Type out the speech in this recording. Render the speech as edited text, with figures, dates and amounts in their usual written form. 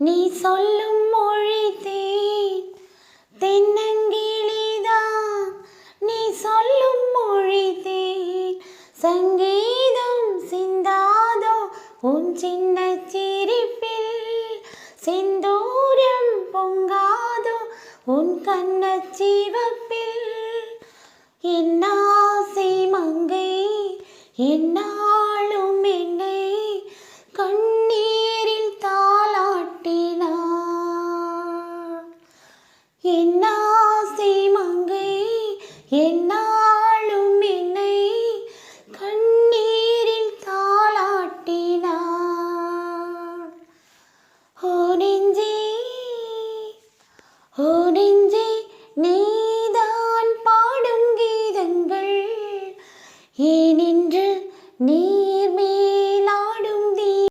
நீ சொல்லும் மொழி தேன் தென்னங்கிளிதான். நீ சொல்லும் மொழி தேன் சங்கீதம் சிந்தாதோ உன் சின்ன சிரிப்பில். செந்தூரம் பொங்காதோ உன் கண்ணச் சிவப்பில். என் ஆசை மங்கை என்னாலும் என்னை